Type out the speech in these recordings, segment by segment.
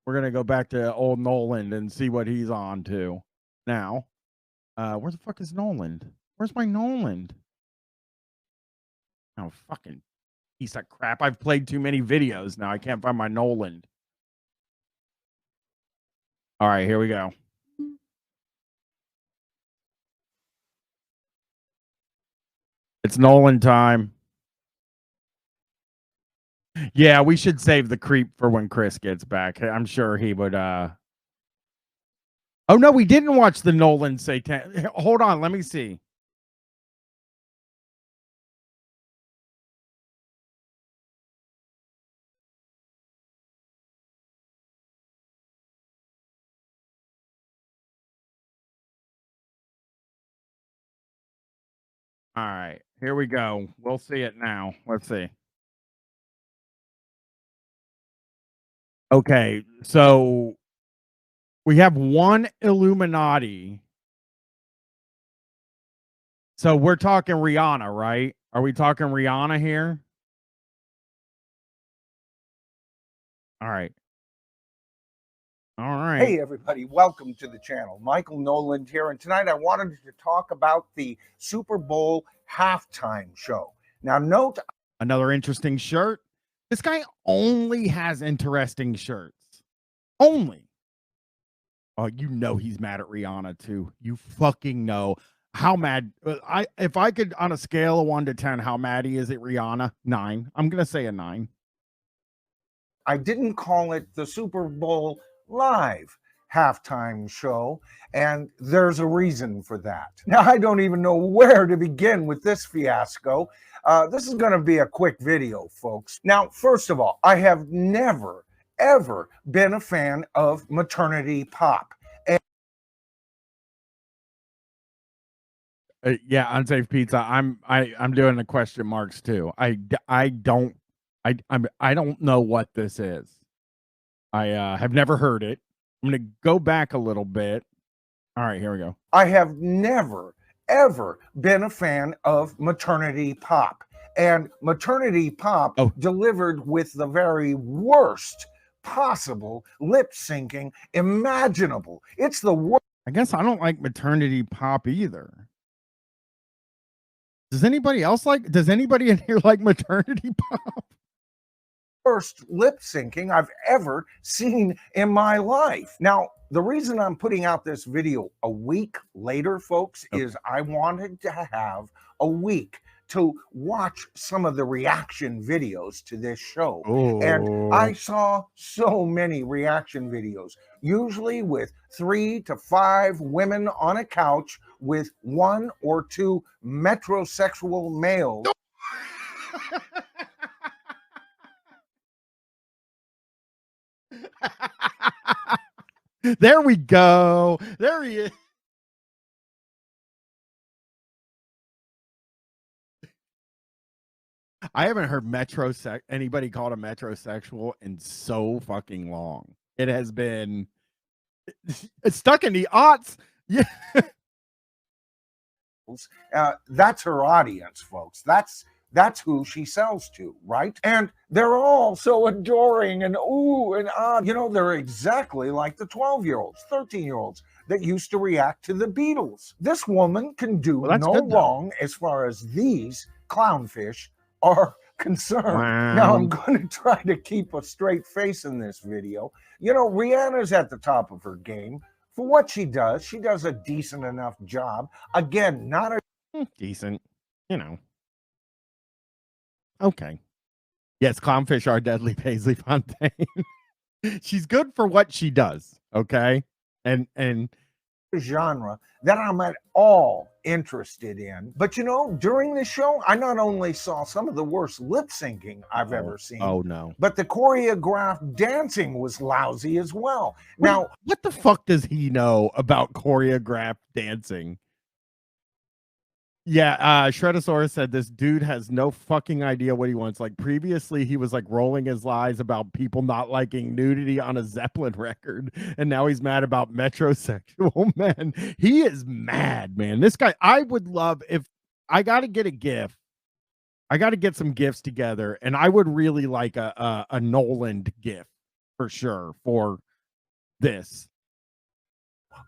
We're gonna go back to old Noland and see what he's on to now. Where the fuck is Noland? Where's my Noland? Oh, fucking piece of crap. I've played too many videos now. I can't find my Noland. All right, here we go. It's Nolan time. Yeah, we should save the creep for when Chris gets back. I'm sure he would Oh no, we didn't watch the Nolan Satan. Hold on, let me see. All right, here we go. We'll see it now. Let's see. Okay, so we have one Illuminati. So we're talking Rihanna, right? Are we talking Rihanna here? All right. All right. Hey everybody, welcome to the channel. Michael Noland here, and tonight I wanted to talk about the Super Bowl halftime show. Now note, another interesting shirt. This guy only has interesting shirts. Only. Oh, you know he's mad at Rihanna too. You fucking know. How mad if I could on a scale of 1 to 10, how mad he is at Rihanna? 9. I'm gonna say a 9. I didn't call it the Super Bowl live halftime show, and there's a reason for that. Now, I don't even know where to begin with this fiasco. This is going to be a quick video, folks. Now, first of all, I have never, ever been a fan of maternity pop. Yeah, unsafe pizza. I'm doing the question marks too. I don't know what this is. I have never heard it. I'm gonna go back a little bit. All right, here we go. I have never ever been a fan of maternity pop, and maternity pop delivered with the very worst possible lip syncing imaginable. It's the worst. I guess I don't like maternity pop either. Does anybody in here like maternity pop? Worst lip syncing I've ever seen in my life. Now, the reason I'm putting out this video a week later, folks, is I wanted to have a week to watch some of the reaction videos to this show. And I saw so many reaction videos, usually with 3 to 5 women on a couch with 1 or 2 metrosexual males. There we go. There he is. I haven't heard anybody called a metrosexual in so fucking long. It has been it's stuck in the aughts. Yeah. That's her audience, folks. That's who she sells to, right? And they're all so adoring and ooh and ah. You know, they're exactly like the 12-year-olds, 13-year-olds that used to react to the Beatles. This woman can do no wrong as far as these clownfish are concerned. Wow. Now, I'm going to try to keep a straight face in this video. You know, Rihanna's at the top of her game. For what she does a decent enough job. Again, not a decent, you know. Okay. Yes, clownfish are deadly, Paisley Fontaine. She's good for what she does, okay? And genre that I'm at all interested in. But you know, during the show, I not only saw some of the worst lip syncing I've ever seen. Oh no. But the choreographed dancing was lousy as well. Now, what the fuck does he know about choreographed dancing? Yeah, Shredosaurus said this dude has no fucking idea what he wants. Like previously, he was like rolling his eyes about people not liking nudity on a Zeppelin record, and now he's mad about metrosexual men. He is mad, man. This guy, I would love if I got to get a gift. I got to get some gifts together, and I would really like a Noland gift for sure for this.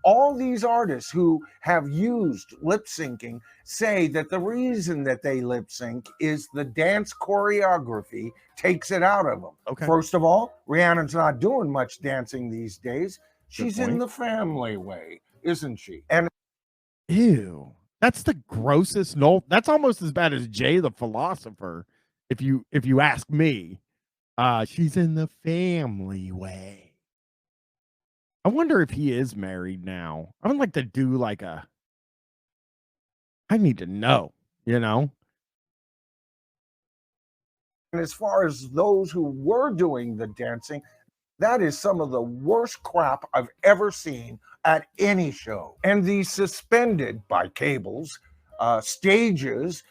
All these artists who have used lip syncing say that the reason that they lip sync is the dance choreography takes it out of them. Okay. First of all, Rihanna's not doing much dancing these days. She's in point. the family way, isn't she? And Ew. That's the grossest. No, that's almost as bad as Jay the Philosopher, if you ask me. She's in the family way. I wonder if he is married now. I would like to do like a. I need to know, you know? as far as those who were doing the dancing, that is some of the worst crap I've ever seen at any show. And these suspended by cables stages,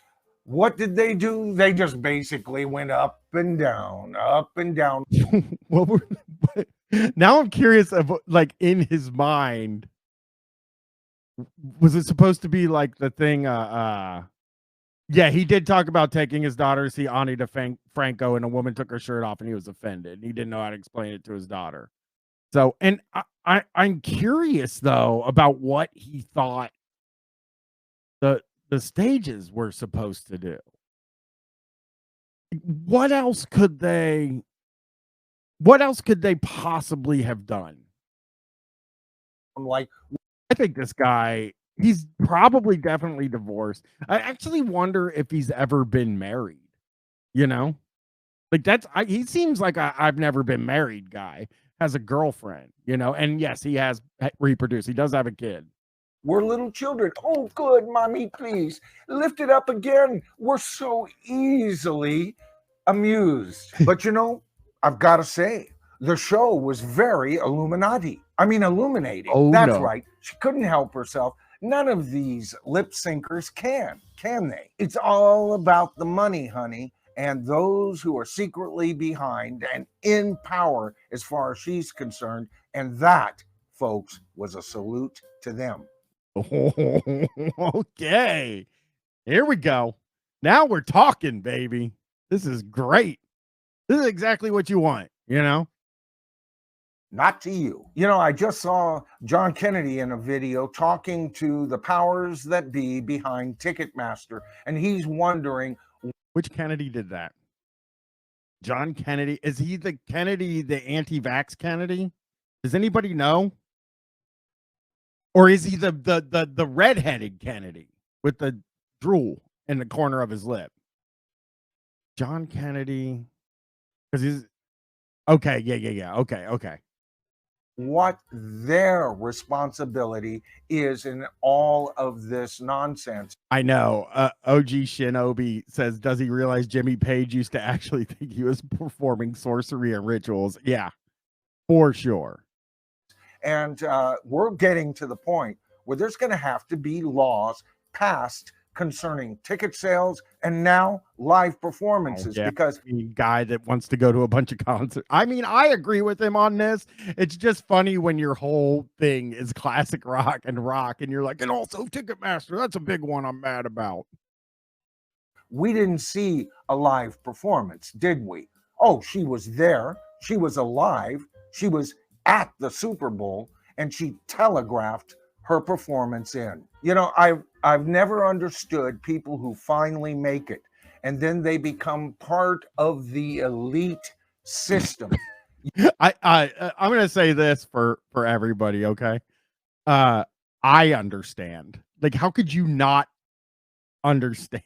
what did they do? They just basically went up and down, up and down. What were now I'm curious of like in his mind, was it supposed to be like the thing yeah, he did talk about taking his daughter to see Ani DeFranco, and a woman took her shirt off and he was offended. He didn't know how to explain it to his daughter. So, and I'm curious though about what he thought the stages were supposed to do. What else could they possibly have done? I'm like, I think this guy, he's probably definitely divorced. I actually wonder if he's ever been married, you know? Like he seems like I've never been married guy, has a girlfriend, you know? And yes, he has reproduced. He does have a kid. we're little children. Oh, good, mommy, please lift it up again. We're so easily amused. But you know, I've got to say, the show was very Illuminati. I mean, illuminating. Oh, That's no. right. She couldn't help herself. None of these lip syncers can they? It's all about the money, honey, and those who are secretly behind and in power as far as she's concerned. And that, folks, was a salute to them. Okay. Here we go. Now we're talking, baby. This is great. This is exactly what you want, you know? Not to you. You know, I just saw John Kennedy in a video talking to the powers that be behind Ticketmaster, and he's wondering which Kennedy did that. John Kennedy, is he the Kennedy, the anti-vax Kennedy? Does anybody know? Or is he the redheaded Kennedy with the drool in the corner of his lip? John Kennedy, because he's okay, yeah. Okay. what their responsibility is in all of this nonsense. I know. OG Shinobi says, does he realize Jimmy Page used to actually think he was performing sorcery and rituals? Yeah, for sure. And we're getting to the point where there's going to have to be laws passed concerning ticket sales and now live performances. Because the guy that wants to go to a bunch of concerts. I mean, I agree with him on this. It's just funny when your whole thing is classic rock, and you're like, and also Ticketmaster. That's a big one I'm mad about. We didn't see a live performance, did we? Oh, she was there. She was alive. She was at the Super Bowl, and she telegraphed her performance in. You know, I've never understood people who finally make it and then they become part of the elite system. I'm gonna say this for everybody, okay? I understand. Like, how could you not understand?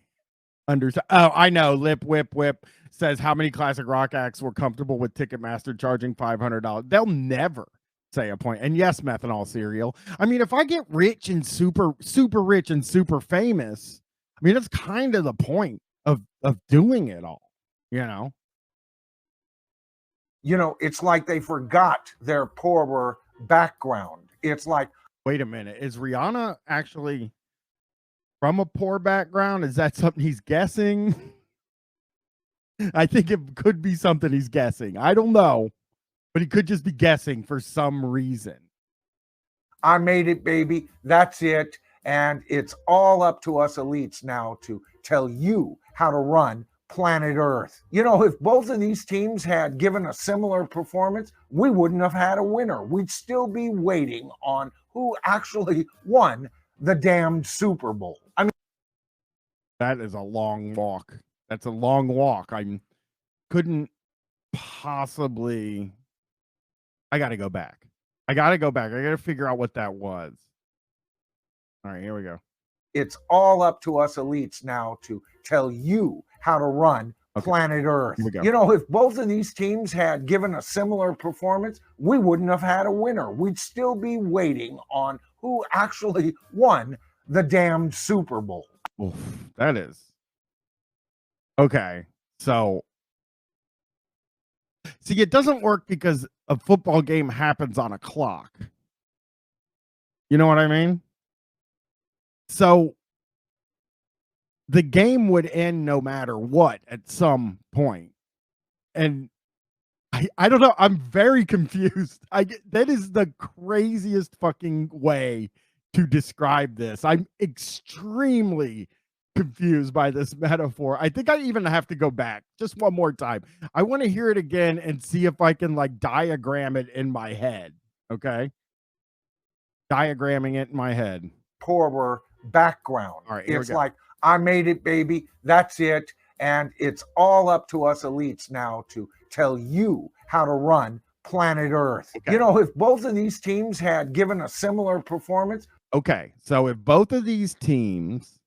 Oh, I know. Lip Whip says, how many classic rock acts were comfortable with Ticketmaster charging $500? They'll never say a point. And yes, methanol cereal. I mean, if I get rich and super rich and super famous, I mean, that's kind of the point of doing it all, you know? You know, it's like they forgot their poorer background. It's like, wait a minute, is Rihanna actually from a poor background? Is that something he's guessing? I think it could be something he's guessing. I don't know, but he could just be guessing for some reason. I made it, baby. That's it. And it's all up to us elites now to tell you how to run planet Earth. You know, if both of these teams had given a similar performance, we wouldn't have had a winner. We'd still be waiting on who actually won the damned Super Bowl. I mean, that is a long walk. That's a long walk. I couldn't possibly. I got to go back. I got to figure out what that was. All right, here we go. It's all up to us elites now to tell you how to run planet Earth. You know, if both of these teams had given a similar performance, we wouldn't have had a winner. We'd still be waiting on who actually won the damned Super Bowl. Oof, that is. Okay, so see, it doesn't work because a football game happens on a clock. You know what I mean? So the game would end no matter what at some point. And I don't know. I'm very confused. That is the craziest fucking way to describe this. I'm extremely confused by this metaphor. I think I even have to go back just one more time. I want to hear it again and see if I can like diagram it in my head. Okay. Diagramming it in my head. Poorer background. All right, it's like, I made it, baby. That's it. And it's all up to us elites now to tell you how to run planet Earth. Okay. You know, if both of these teams had given a similar performance. Okay. So if both of these teams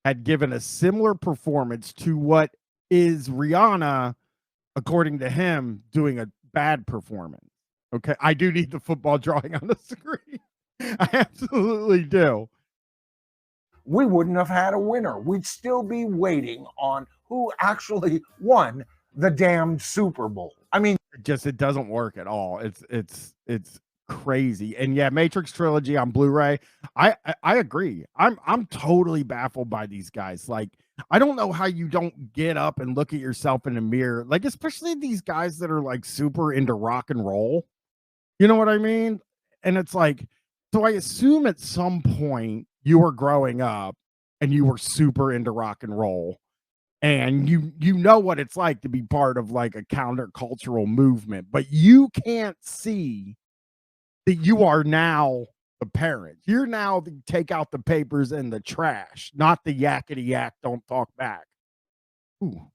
had given a similar performance to what is Rihanna, according to him, doing a bad performance. Okay. I do need the football drawing on the screen. I absolutely do. We wouldn't have had a winner. We'd still be waiting on who actually won the damned Super Bowl. I mean, it doesn't work at all. It's crazy. And yeah, Matrix Trilogy on Blu-ray. I agree. I'm totally baffled by these guys. Like, I don't know how you don't get up and look at yourself in the mirror. Like, especially these guys that are like super into rock and roll. You know what I mean? And it's like, so I assume at some point you were growing up and you were super into rock and roll, and you know what it's like to be part of like a countercultural movement, but you can't see that you are now the parent. You're now the take out the papers and the trash, not the yakety yak, don't talk back. Ooh.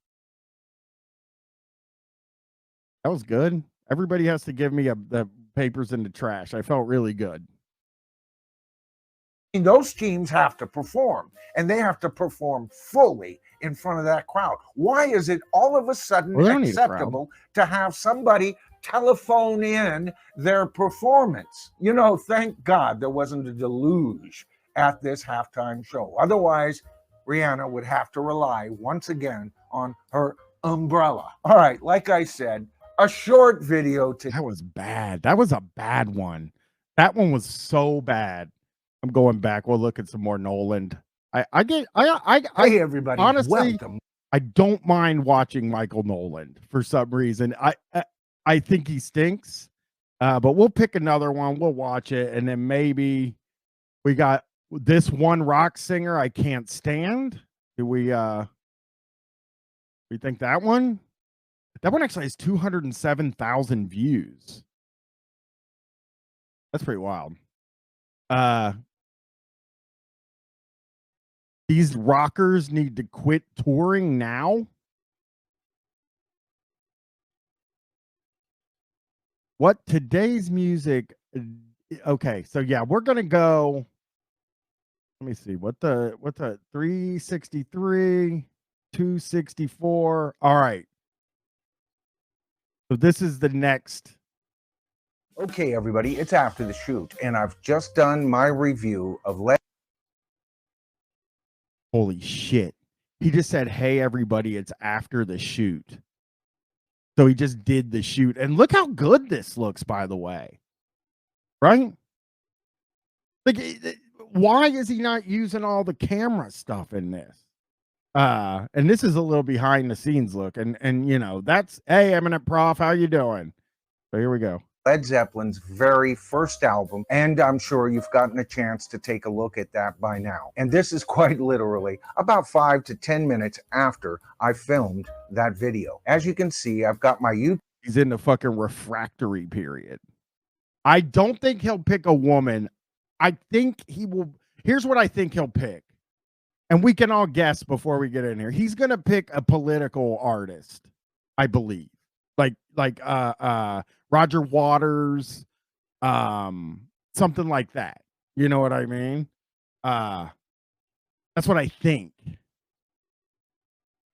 That was good. Everybody has to give me the papers in the trash. I felt really good. Those teams have to perform, and they have to perform fully in front of that crowd. Why is it all of a sudden acceptable to have somebody telephone in their performance? You know, thank God there wasn't a deluge at this halftime show. Otherwise, Rihanna would have to rely once again on her umbrella. All right, like I said, a short video to. That was bad. That was a bad one. That one was so bad. I'm going back. We'll look at some more Noland. Hey everybody, honestly, welcome. I don't mind watching Michael Noland for some reason. I think he stinks, but we'll pick another one. We'll watch it, and then maybe we got this one rock singer I can't stand. Do we think that one? That one actually has 207,000 views. That's pretty wild. These rockers need to quit touring now. What today's music? Okay, so yeah, we're gonna go. Let me see what the 363, 264. All right. So this is the next. Okay, everybody, it's after the shoot, and I've just done my review of. Holy shit. He just said, hey, everybody, it's after the shoot. So he just did the shoot. And look how good this looks, by the way. Right? Like, why is he not using all the camera stuff in this? And this is a little behind the scenes look. And you know, that's, hey, Eminent Prof, how you doing? So here we go. Led Zeppelin's very first album, and I'm sure you've gotten a chance to take a look at that by now. And this is quite literally about 5 to 10 minutes after I filmed that video. As you can see, I've got my YouTube. He's in the fucking refractory period. I don't think he'll pick a woman. I think he will. Here's what I think he'll pick. And we can all guess before we get in here. He's going to pick a political artist, I believe. Like Roger Waters, something like that. You know what I mean? That's what I think.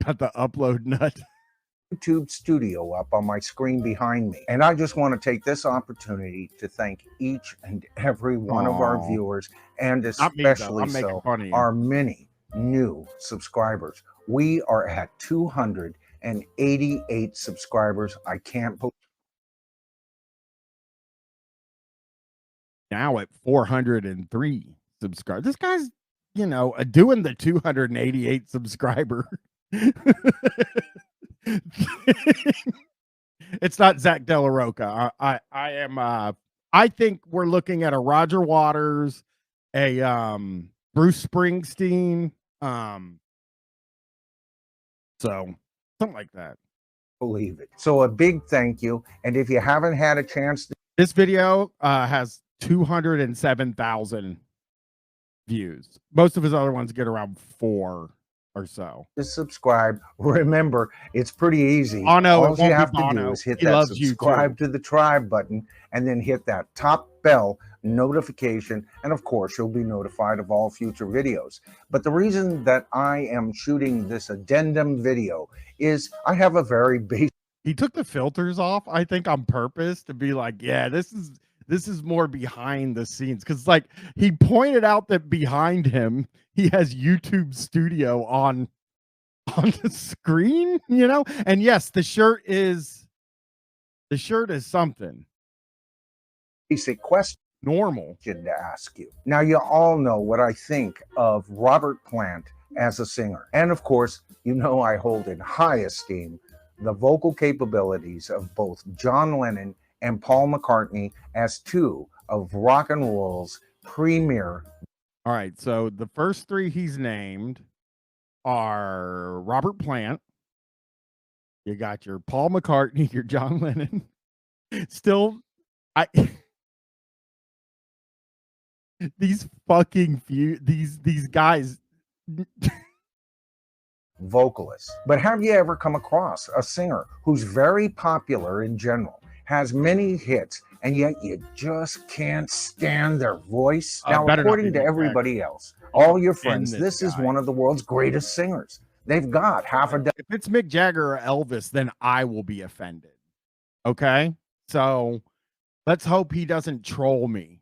Got the upload nut. YouTube studio up on my screen behind me. And I just want to take this opportunity to thank each and every one of our viewers, and especially so our many new subscribers. We are at 288 subscribers. I can't believe. Now at 403 subscribers. This guy's, you know, doing the 288 subscriber. It's not Zach De La Roca. I am I think we're looking at a Roger Waters, a Bruce Springsteen, so something like that. Believe it. So a big thank you. And if you haven't had a chance to, this video has 207,000 views. Most of his other ones get around 4 or so. to subscribe, remember, it's pretty easy. Oh no, all you have to do is hit that subscribe to the tribe button, and then hit that top bell notification, and of course you'll be notified of all future videos. But the reason that I am shooting this addendum video is I have a very basic. He took the filters off, I think, on purpose to be like, yeah, this is more behind the scenes, because like he pointed out that behind him he has YouTube Studio on the screen, you know. And yes, the shirt is something. Basic question normal to ask you. Now, you all know what I think of Robert Plant as a singer, and of course, you know I hold in high esteem the vocal capabilities of both John Lennon and Paul McCartney as two of rock and roll's premier. All right, so the first 3 he's named are Robert Plant. You got your Paul McCartney, your John Lennon. Still, these fucking these guys. Vocalists. But have you ever come across a singer who's very popular in general, has many hits, and yet you just can't stand their voice? Now, according to everybody else, all your friends, this is one of the world's greatest singers. They've got half a dozen. If it's Mick Jagger or Elvis, then I will be offended. Okay? So let's hope he doesn't troll me.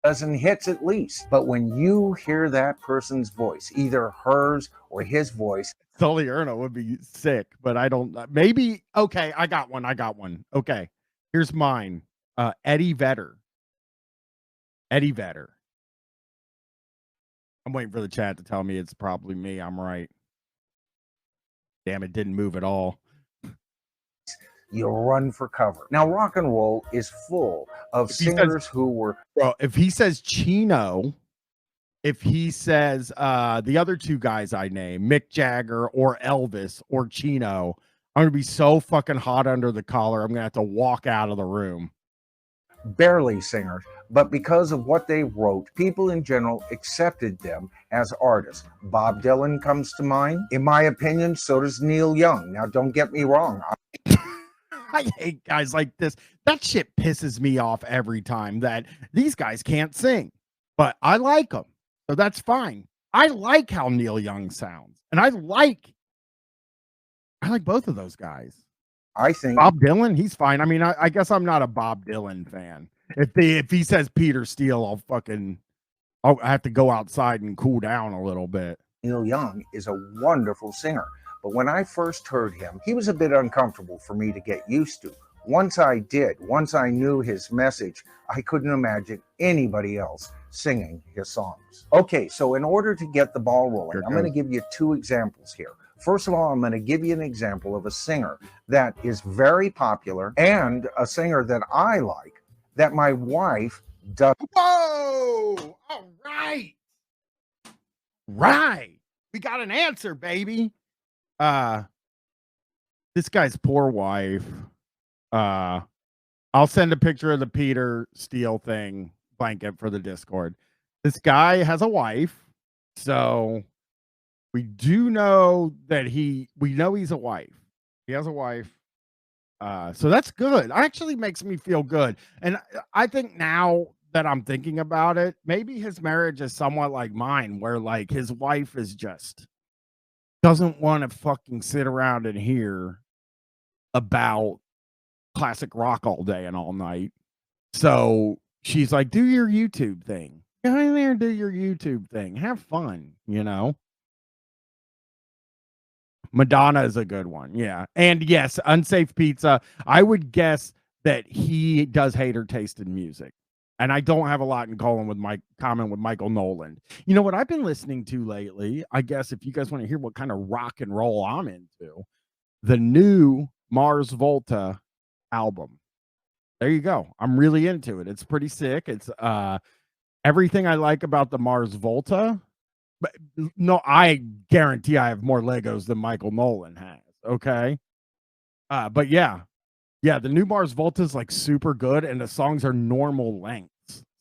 Dozen hits at least. But when you hear that person's voice, either hers or his voice, Sully Erna would be sick, but I don't. Maybe. Okay, I got one. Okay, here's mine. Eddie Vedder. I'm waiting for the chat to tell me it's probably me. I'm right. Damn, it didn't move at all. You run for cover. Now, rock and roll is full of singers who were. Well, if he says Chino, if he says the other 2 guys I named, Mick Jagger or Elvis or Chino, I'm gonna be so fucking hot under the collar. I'm gonna have to walk out of the room. Barely singers, but because of what they wrote, people in general accepted them as artists. Bob Dylan comes to mind. In my opinion, so does Neil Young. Now, don't get me wrong. I hate guys like this. That shit pisses me off every time, that these guys can't sing, but I like them, so that's fine. I like how Neil Young sounds, and I like both of those guys. I think Bob Dylan, he's fine. I mean, I guess I'm not a Bob Dylan fan. If he says Peter Steele, I'll have to go outside and cool down a little bit. Neil Young is a wonderful singer. But when I first heard him, he was a bit uncomfortable for me to get used to. Once I knew his message, I couldn't imagine anybody else singing his songs. Okay, so in order to get the ball rolling, I'm going to give you 2 examples here. First of all, I'm going to give you an example of a singer that is very popular and a singer that I like that my wife does. Whoa! All right. Right. We got an answer, baby. This guy's poor wife. I'll send a picture of the Peter Steele thing blanket for the Discord. This guy has a wife, so we do know that we know he's a wife. He has a wife. So that's good. Actually makes me feel good. And I think now that I'm thinking about it, maybe his marriage is somewhat like mine, where like his wife is just doesn't want to fucking sit around and hear about classic rock all day and all night. So she's like, do your YouTube thing. Go in there and do your YouTube thing. Have fun, you know? Madonna is a good one. Yeah. And yes, Unsafe Pizza. I would guess that he does hater taste in music. And I don't have a lot in common with Michael Noland. You know what I've been listening to lately? I guess if you guys want to hear what kind of rock and roll I'm into, the new Mars Volta album. There you go. I'm really into it. It's pretty sick. It's everything I like about the Mars Volta. But no, I guarantee I have more Legos than Michael Nolan has. Okay. But yeah, the new Mars Volta is like super good, and the songs are normal lengths.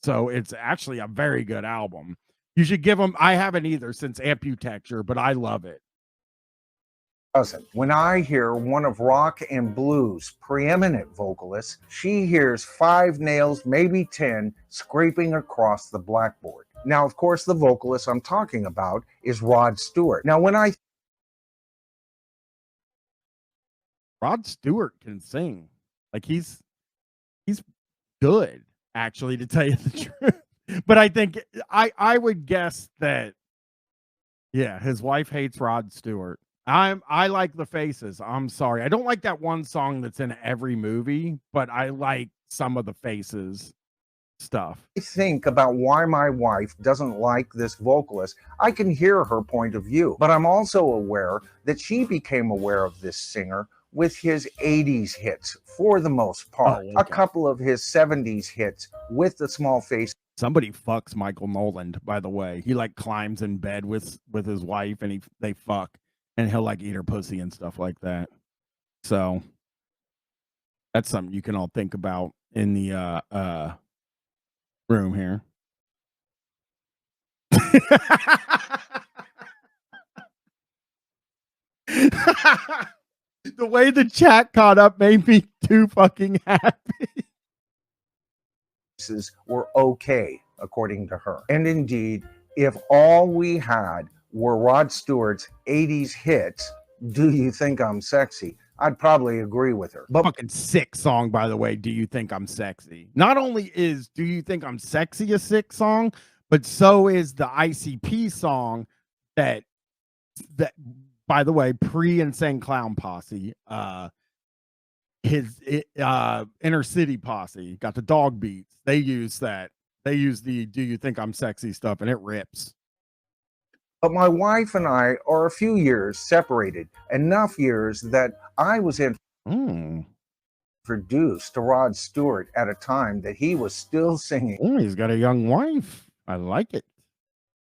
So it's actually a very good album. You should give them. I haven't either since Amputecture, but I love it. Doesn't. When I hear one of rock and blues preeminent vocalists, she hears 5 nails, maybe 10, scraping across the blackboard. Now, of course, the vocalist I'm talking about is Rod Stewart. Now, Rod Stewart can sing. Like he's good, actually, to tell you the truth. But I think I would guess that his wife hates Rod Stewart. I like the Faces. I'm sorry. I don't like that one song that's in every movie, but I like some of the Faces stuff. think about why my wife doesn't like this vocalist, I can hear her point of view. But I'm also aware that she became aware of this singer with his 80s hits for the most part. A couple of his 70s hits with the small face. Somebody fucks Michael Noland, by the way. He like climbs in bed with his wife and they fuck. And he'll like eat her pussy and stuff like that. So that's something you can all think about in the room here. The way the chat caught up made me too fucking happy. Were okay, according to her. And indeed, if all we had were Rod Stewart's 80s hits, Do You Think I'm Sexy, I'd probably agree with her. But fucking sick song, by the way, Do You Think I'm Sexy? Not only is Do You Think I'm Sexy a sick song, but so is the ICP song that by the way, pre-Insane Clown Posse, his Inner City Posse, got the dog beats. They use that. They use the Do You Think I'm Sexy stuff, and it rips. But my wife and I are a few years separated, enough years that I was introduced to Rod Stewart at a time that he was still singing. Oh, he's got a young wife. I like it.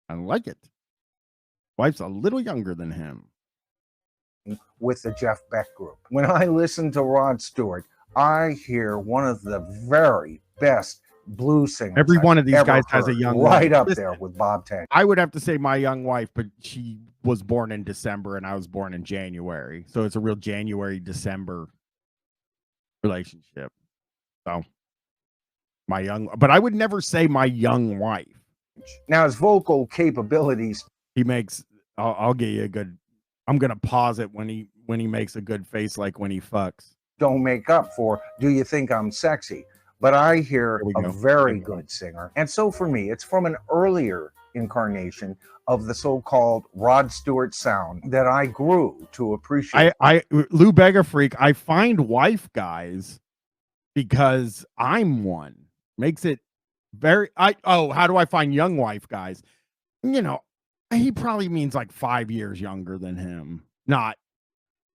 I like it. Wife's a little younger than him. With the Jeff Beck group. When I listen to Rod Stewart, I hear one of the very best blues singers. Every one of these guys has a young wife. Right up there with Bob Tank. I would have to say my young wife, but she was born in December and I was born in January. So it's a real January-December relationship. So but I would never say my young wife. Now his vocal capabilities. He makes, I'll give you a good, I'm going to pause it when he makes a good face like when he fucks. Don't make up for Do You Think I'm Sexy? But I hear a very good singer. And so for me, it's from an earlier incarnation of the so-called Rod Stewart sound that I grew to appreciate. Lou Bega Freak, I find wife guys because I'm one. Makes it very, how do I find young wife guys? You know, he probably means like 5 years younger than him. not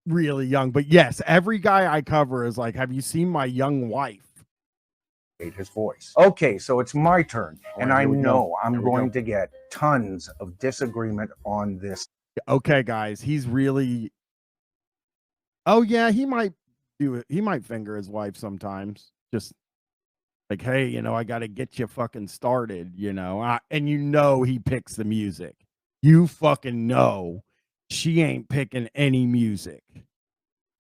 really young, but yes, every guy I cover is like, have you seen my young wife? His voice. Okay, so it's my turn, and right, I here we go. know I'm Here we going go. to get tons of disagreement on this. Okay, guys, he's really. Oh yeah, he might do it. He might finger his wife sometimes. Just like, hey, I got to get you fucking started. And he picks the music. You fucking know she ain't picking any music.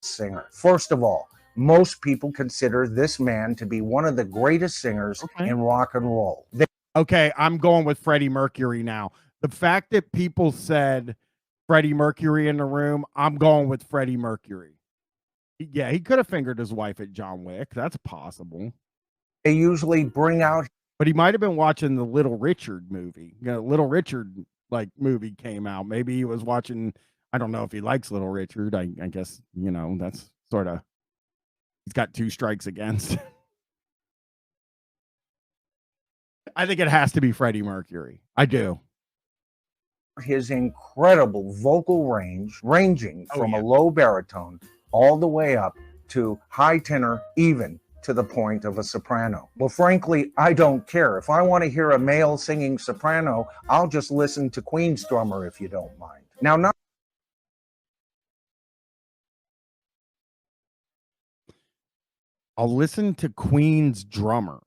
Singer. First of all, most people consider this man to be one of the greatest singers in rock and roll. Okay, I'm going with Freddie Mercury now. The fact that people said Freddie Mercury in the room, I'm going with Freddie Mercury. Yeah, he could have fingered his wife at John Wick. That's possible. They usually bring out. But he might have been watching the Little Richard movie. Little Richard movie came out. Maybe he was watching. I don't know if he likes Little Richard. I guess that's sort of. He's got 2 strikes against. I think it has to be Freddie Mercury. I do. His incredible vocal range, ranging from a low baritone all the way up to high tenor, even to the point of a soprano. Well, frankly, I don't care. If I want to hear a male singing soprano, I'll just listen to Queen's drummer, if you don't mind. Now, I'll listen to Queen's drummer.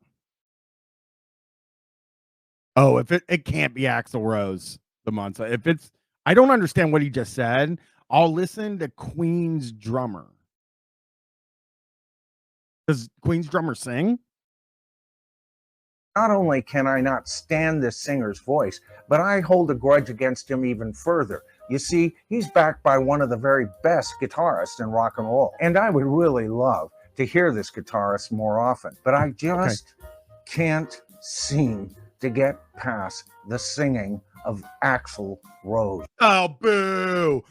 Oh, if it can't be Axl Rose, the Monza. If it's, I don't understand what he just said. I'll listen to Queen's drummer. Does Queen's drummer sing? Not only can I not stand this singer's voice, but I hold a grudge against him even further. You see, he's backed by one of the very best guitarists in rock and roll, and I would really love to hear this guitarist more often, but I just can't seem to get past the singing of Axl Rose. Oh, boo!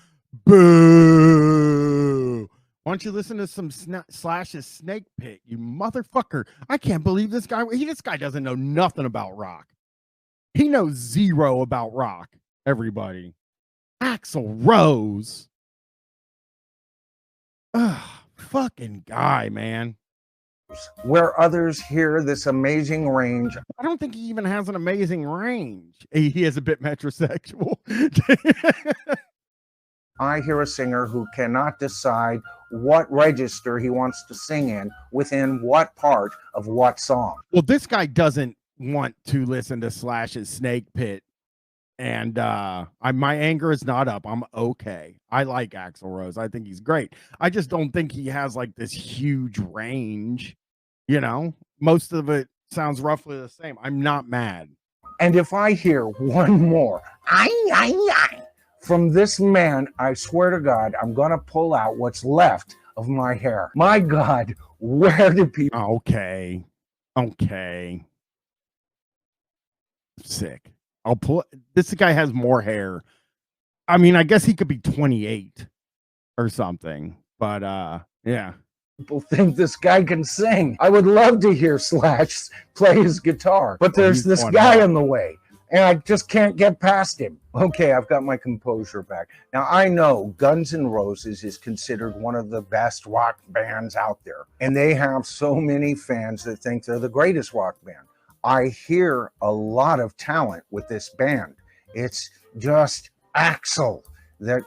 Boo! Why don't you listen to some Slash's Snake Pit, you motherfucker? I can't believe this guy. This guy doesn't know nothing about rock. He knows zero about rock, everybody. Axl Rose. Ugh, fucking guy, man. Where others hear this amazing range. I don't think he even has an amazing range. He is a bit metrosexual. I hear a singer who cannot decide what register he wants to sing in within what part of what song. Well, this guy doesn't want to listen to Slash's Snake Pit. And my anger is not up. I'm okay. I like Axl Rose. I think he's great. I just don't think he has like this huge range. Most of it sounds roughly the same. I'm not mad. And if I hear one more from this man, I swear to God, I'm going to pull out what's left of my hair. My God, where do people... Okay. Sick. I'll pull... This guy has more hair. I mean, I guess he could be 28 or something. But, yeah. People think this guy can sing. I would love to hear Slash play his guitar. But there's this guy in the way. And I just can't get past him. Okay, I've got my composure back. Now, I know Guns N' Roses is considered one of the best rock bands out there. And they have so many fans that think they're the greatest rock band. I hear a lot of talent with this band. It's just Axl that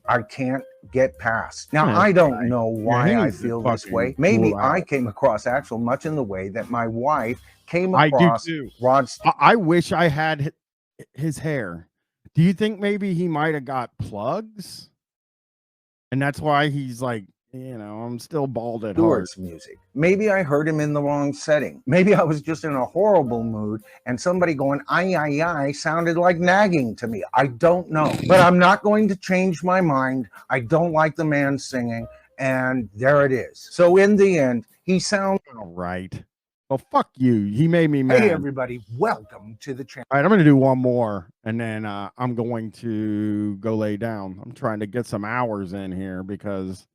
I can't get past. Now, I don't know why I feel this way. Maybe I came across Axl much in the way that my wife came across Rod. I wish I had his hair. Do you think maybe he might have got plugs? And that's why he's like, I'm still bald at heart. Music. Maybe I heard him in the wrong setting. Maybe I was just in a horrible mood and somebody going, ay, sounded like nagging to me. I don't know. But I'm not going to change my mind. I don't like the man singing. And there it is. So in the end, he sounds... All right. Well, fuck you. He made me mad. Hey, everybody. Welcome to the channel. All right, I'm going to do one more, and then I'm going to go lay down. I'm trying to get some hours in here because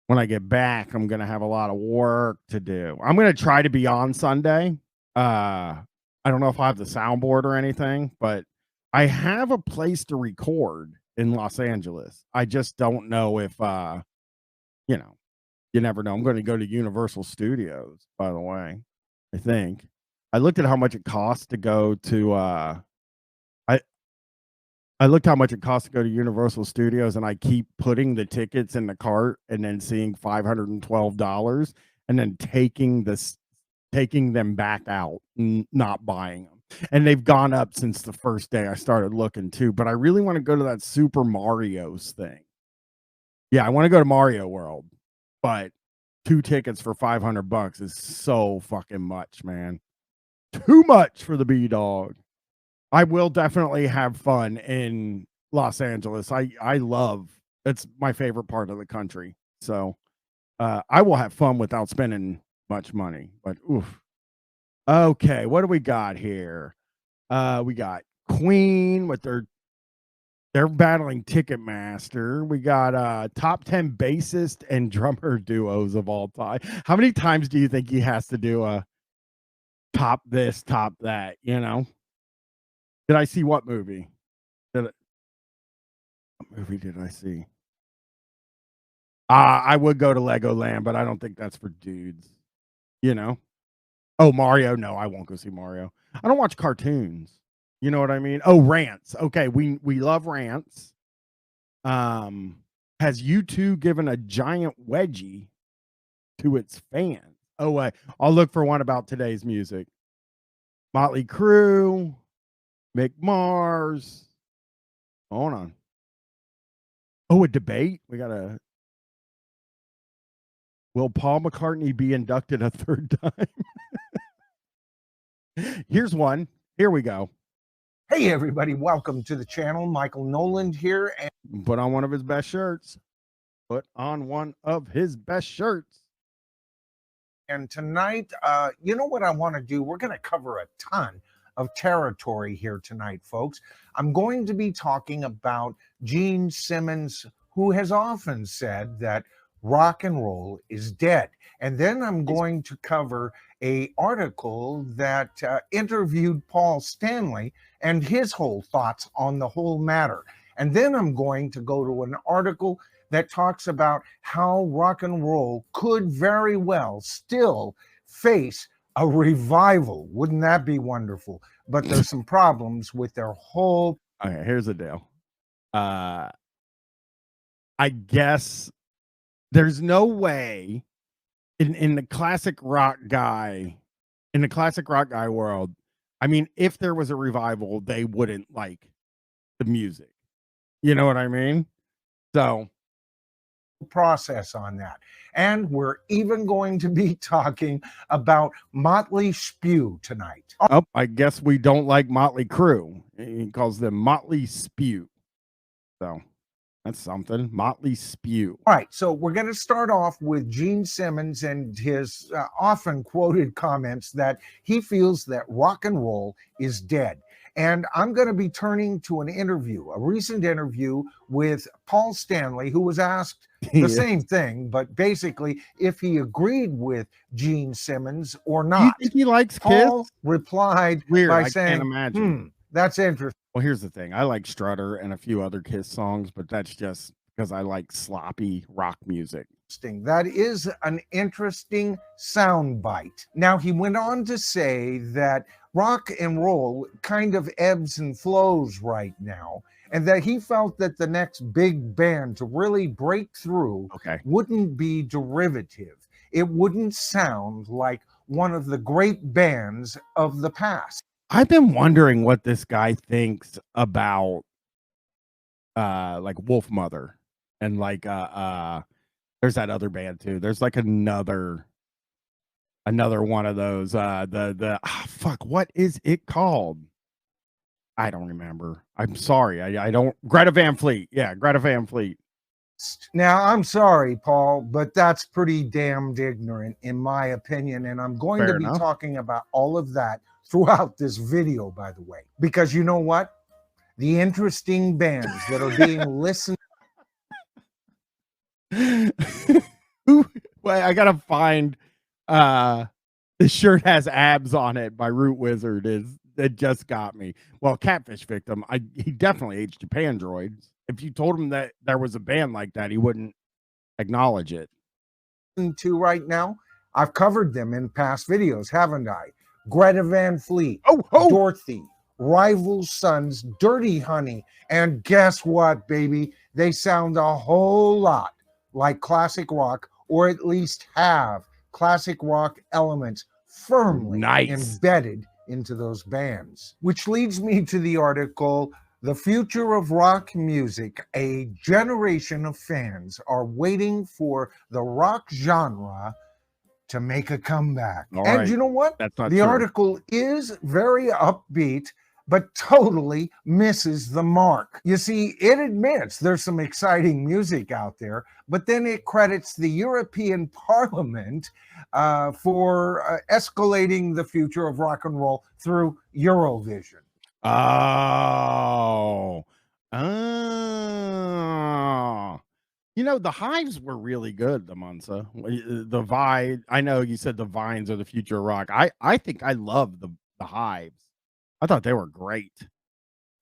when I get back, I'm going to have a lot of work to do. I'm going to try to be on Sunday. I don't know if I have the soundboard or anything, but I have a place to record in Los Angeles. I just don't know if you know, you never know. I'm going to go to Universal Studios, by the way. I think I looked at how much it costs to go to I I looked how much it costs to go to Universal Studios, and I keep putting the tickets in the cart and then seeing $512 and then taking them back out, not buying them. And they've gone up since the first day I started looking too, but I really want to go to that Super Mario's thing. Yeah, I want to go to Mario World, but 2 tickets for $500 is so fucking much, man. Too much for the B-Dog. I will definitely have fun in Los Angeles. I love, it's my favorite part of the country. So I will have fun without spending much money. But oof. Okay, what do we got here? We got Queen with they're battling Ticketmaster. We got top 10 bassist and drummer duos of all time. How many times do you think he has to do a top this, top that, you know? Did I see what movie? What movie did I see? I would go to Legoland, but I don't think that's for dudes, you know? Oh, Mario. No, I won't go see Mario. I don't watch cartoons. You know what I mean? Oh, rants. Okay, we love rants. Has U2 given a giant wedgie to its fans? Oh, wait. I'll look for one about today's music. Motley Crue, Mick Mars. Hold on. Oh, a debate. We got a. Will Paul McCartney be inducted a third time? Here's one. Here we go. Hey, everybody. Welcome to the channel. Michael Noland here. And put on one of his best shirts. Put on one of his best shirts. And tonight, you know what I want to do? We're going to cover a ton of territory here tonight, folks. I'm going to be talking about Gene Simmons, who has often said that rock and roll is dead. And then I'm going to cover an article that interviewed Paul Stanley and his whole thoughts on the whole matter. And then I'm going to go to an article that talks about how rock and roll could very well still face a revival. Wouldn't that be wonderful? But there's some problems with their whole. Okay, here's the deal. I guess there's no way in the classic rock guy world. I mean, if there was a revival, they wouldn't like the music. You know what I mean? So process on that. And we're even going to be talking about Motley Spew tonight. Oh, I guess we don't like Motley Crue. He calls them Motley Spew. So that's something. Motley Spew. All right, so we're going to start off with Gene Simmons and his often quoted comments that he feels that rock and roll is dead. And I'm going to be turning to an interview, a recent interview with Paul Stanley, who was asked the same thing, but basically if he agreed with Gene Simmons or not. Do you think he likes Paul Kiss? replied Weird, by I saying, can't imagine. That's interesting. Well, here's the thing. I like Strutter and a few other Kiss songs, but that's just because I like sloppy rock music. That is an interesting soundbite. Now, he went on to say that rock and roll kind of ebbs and flows right now, and that he felt that the next big band to really break through wouldn't be derivative. It wouldn't sound like one of the great bands of the past. I've been wondering what this guy thinks about like Wolf Mother and like there's that other band too. There's like another one of those fuck, what is it called? I don't remember. I'm sorry. I don't. Greta Van Fleet. Yeah, Greta Van Fleet. Now, I'm sorry, Paul, but that's pretty damned ignorant in my opinion, and I'm going to be talking about all of that throughout this video, by the way, because you know what? The interesting bands that are being listened. Well, I gotta find the shirt has abs on it by Root Wizard. that just got me. Well, Catfish Victim, he definitely hates Japan Droids. If you told him that there was a band like that, he wouldn't acknowledge it. To right now, I've covered them in past videos, haven't I? Greta Van Fleet, Dorothy, Rival Sons, Dirty Honey, and guess what, baby? They sound a whole lot like classic rock, or at least have classic rock elements firmly embedded into those bands. Which leads me to the article, The Future of Rock Music. A generation of fans are waiting for the rock genre to make a comeback. And you know what? That's not the true. article is very upbeat, but totally misses the mark. You see, it admits there's some exciting music out there, but then it credits the European Parliament for escalating the future of rock and roll through Eurovision. Oh. You know, the Hives were really good, the Monza. The Vine, I know you said the Vines are the future of rock. I think I love the Hives. I thought they were great.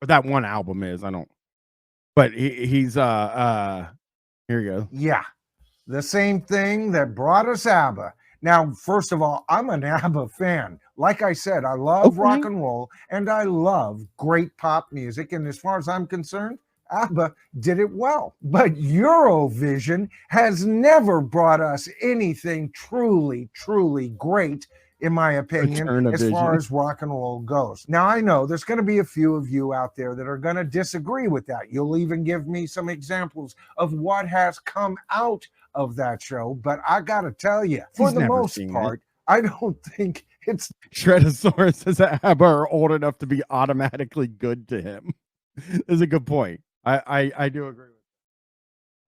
But that one album is, I don't. But he's here you go. Yeah. The same thing that brought us ABBA. Now, first of all, I'm an ABBA fan. Like I said, I love rock and roll, and I love great pop music. And as far as I'm concerned, ABBA did it well. But Eurovision has never brought us anything truly, truly great, in my opinion, as far as rock and roll goes. Now, I know there's going to be a few of you out there that are going to disagree with that. You'll even give me some examples of what has come out of that show. But I got to tell you, for the most part, I don't think it's... Shredosaurus says that ABBA are old enough to be automatically good to him. That's a good point. I do agree with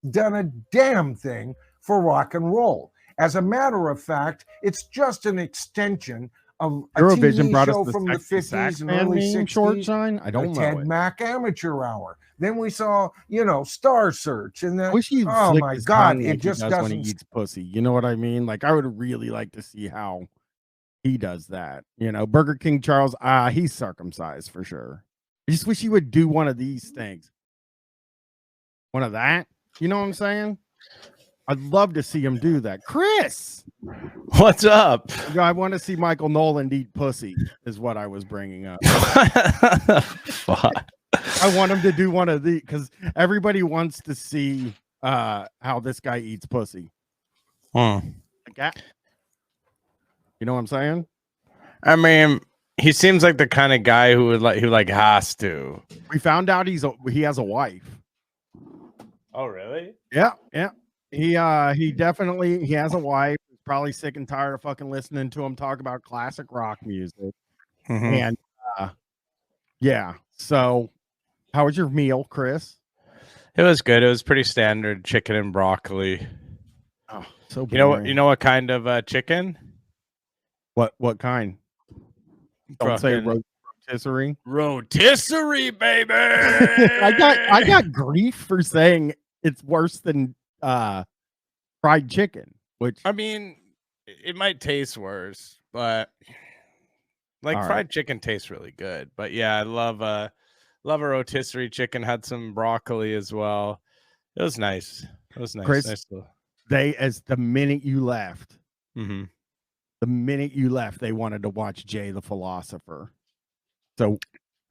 that. Done a damn thing for rock and roll. As a matter of fact, it's just an extension of a Eurovision TV show from the 50s and early 60s. Short Shine? I don't know. Ted Mack Amateur Hour. Then we saw, you know, Star Search. And then, oh my God, it just doesn't. When he eats pussy. You know what I mean? Like, I would really like to see how he does that. You know, Burger King Charles, he's circumcised for sure. I just wish he would do one of these things. One of that. You know what I'm saying? I'd love to see him do that. Chris, what's up? I want to see Michael Noland eat pussy is what I was bringing up. Fuck. I want him to do one of these because everybody wants to see how this guy eats pussy. Like that. You know what I'm saying? I mean, he seems like the kind of guy who has to. We found out he has a wife. Oh, really? Yeah. He definitely has a wife. He's probably sick and tired of fucking listening to him talk about classic rock music. And yeah. So how was your meal, Chris? It was good. It was pretty standard chicken and broccoli. Oh, so boring. You know what kind of chicken? What kind? Don't say rotisserie. Rotisserie, baby. I got grief for saying it's worse than fried chicken, which I mean, it might taste worse, but fried chicken tastes really good. But yeah, I love a rotisserie chicken. Had some broccoli as well. It was nice. Chris, nice the minute you left, mm-hmm. the minute you left, they wanted to watch Jay the Philosopher. So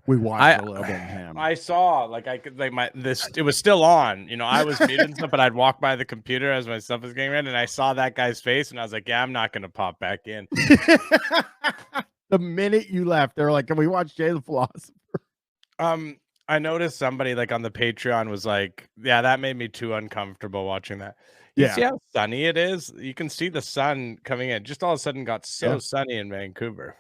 we watched a little bit of him. I saw it was still on. You know, I was muted stuff, but I'd walk by the computer as my stuff was getting ready, and I saw that guy's face, and I was like, yeah, I'm not gonna pop back in. The minute you left, they were like, can we watch Jay the Philosopher? I noticed somebody on the Patreon was like, yeah, that made me too uncomfortable watching that. You see how sunny it is? You can see the sun coming in. Just all of a sudden got so sunny in Vancouver.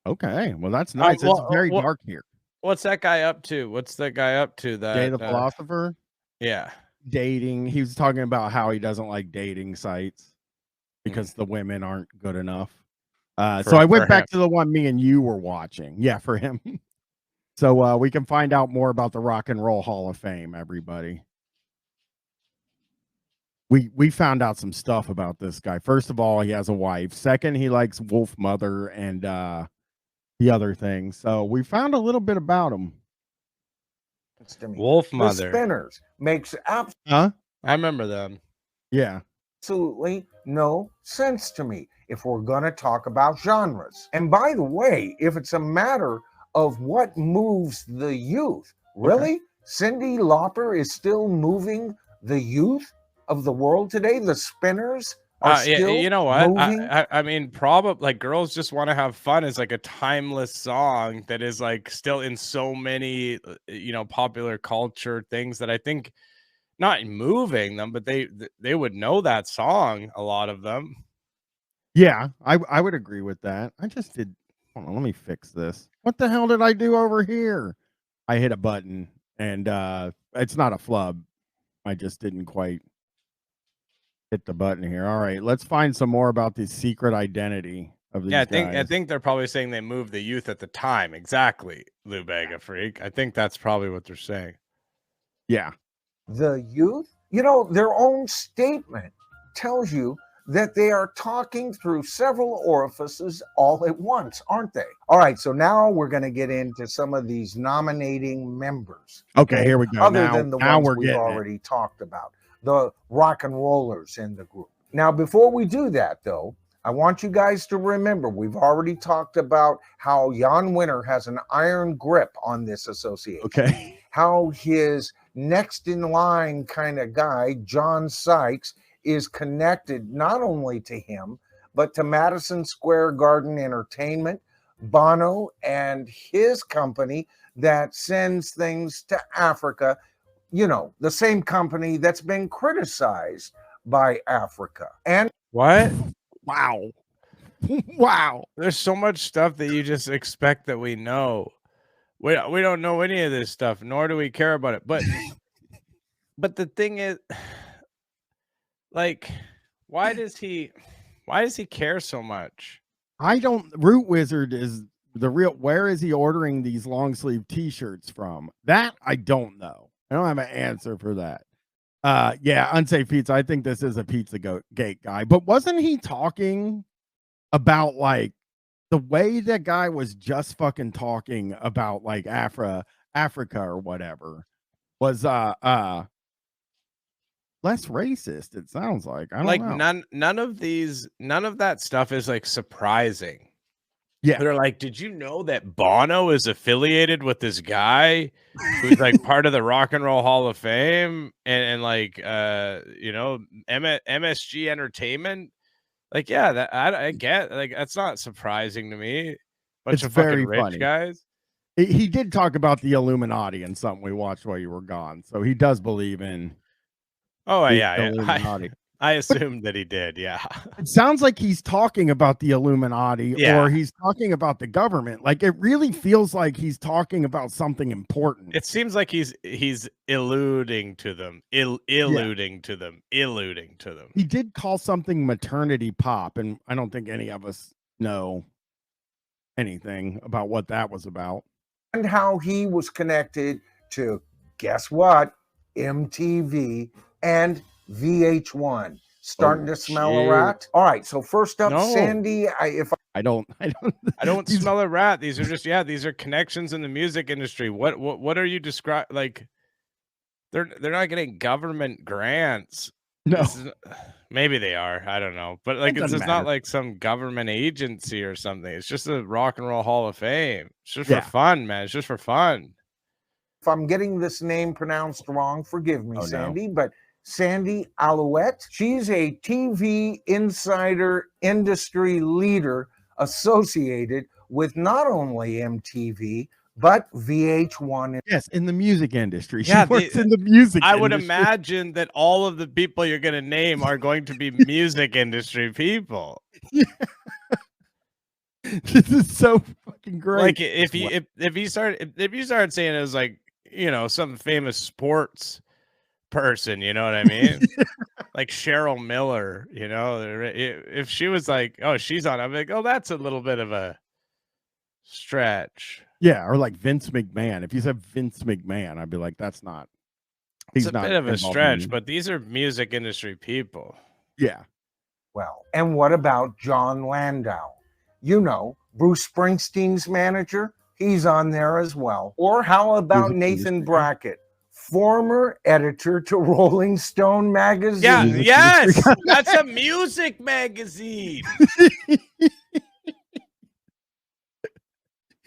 Okay, well that's nice. It's very dark here. What's that guy up to? Jay the Philosopher? Yeah. Dating. He was talking about how he doesn't like dating sites because the women aren't good enough. So I went back to the one me and you were watching. Yeah, for him. So we can find out more about the Rock and Roll Hall of Fame, everybody. We found out some stuff about this guy. First of all, he has a wife. Second, he likes Wolf Mother and the other thing. So we found a little bit about him. To me. Wolf The Mother. Spinners makes Huh? I remember them. Yeah. absolutely no sense to me if we're going to talk about genres. And by the way, if it's a matter of what moves the youth, really? Cyndi Lauper is still moving the youth of the world today? The Spinners are still you know what? moving? I mean, probably like Girls Just Want to Have Fun is like a timeless song that is like still in so many, popular culture things that I think not moving them, but they would know that song, a lot of them. Yeah, I would agree with that. I just did. Hold on, let me fix this. What the hell did I do over here? I hit a button and it's not a flub. I just didn't quite hit the button here. All right, let's find some more about the secret identity of these Yeah, I guys. think they're probably saying they moved the youth at the time. Exactly, Lou Bega Freak. I think that's probably what they're saying. Yeah. The youth, their own statement tells you that they are talking through several orifices all at once, aren't they? All right, so now we're going to get into some of these nominating members. Okay, here we go. Other now, than the now ones we're we've getting already talked about, the rock and rollers in the group. Now, before we do that, though, I want you guys to remember we've already talked about how Jan Winter has an iron grip on this association. Okay. How his next in line kind of guy, John Sykes, is connected not only to him, but to Madison Square Garden Entertainment, Bono, and his company that sends things to Africa. The same company that's been criticized by Africa. And what? Wow. Wow. There's so much stuff that you just expect that we know. We don't know any of this stuff, nor do we care about it. But the thing is, like, why does he care so much? I don't. Root Wizard is the real. Where is he ordering these long sleeve T-shirts from? That I don't know. I don't have an answer for that. Yeah, Unsafe Pizza. I think this is a Pizza Gate guy. But wasn't he talking about like the way that guy was just fucking talking about like Africa or whatever was less racist, it sounds like. I don't know. None of that stuff is like surprising. Yeah. They're like, did you know that Bono is affiliated with this guy who's like part of the Rock and Roll Hall of Fame and like MSG Entertainment? Like, yeah, that I get, like, that's not surprising to me. Bunch of fucking rich funny. guys. He did talk about the Illuminati in something we watched while you were gone. So he does believe in Illuminati. I assumed that he did, yeah. It sounds like he's talking about the Illuminati or he's talking about the government. Like it really feels like he's talking about something important. It seems like he's alluding to them. Alluding to them. He did call something maternity pop, and I don't think any of us know anything about what that was about. And how he was connected to, guess what? MTV and VH1. Starting to smell a rat. All right, so first up, Sandy. I don't smell a rat. These are just these are connections in the music industry. What are you describing? Like they're not getting government grants. No, maybe they are. I don't know, but like it's not like some government agency or something. It's just a Rock and Roll Hall of Fame. It's just for fun, man. It's just for fun. If I'm getting this name pronounced wrong, forgive me, Sandy, but Sandy Alouette. She's a TV insider industry leader associated with not only MTV, but VH1. Yes, in the music industry. She works in the music industry. I would imagine that all of the people you're going to name are going to be music industry people. Yeah. This is so fucking great. Like if you started saying it was like, some famous sports person, you know what I mean? Like Cheryl Miller, if she was like, oh, she's on, I'm like, oh, that's a little bit of a stretch. Yeah, or like Vince McMahon. If you said Vince McMahon, I'd be like, that's not. It's a bit of a stretch, but these are music industry people. Yeah. Well, and what about John Landau? You know, Bruce Springsteen's manager, he's on there as well. Or how about Nathan Brackett, former editor to Rolling Stone magazine? Yeah, yes, that's a music magazine.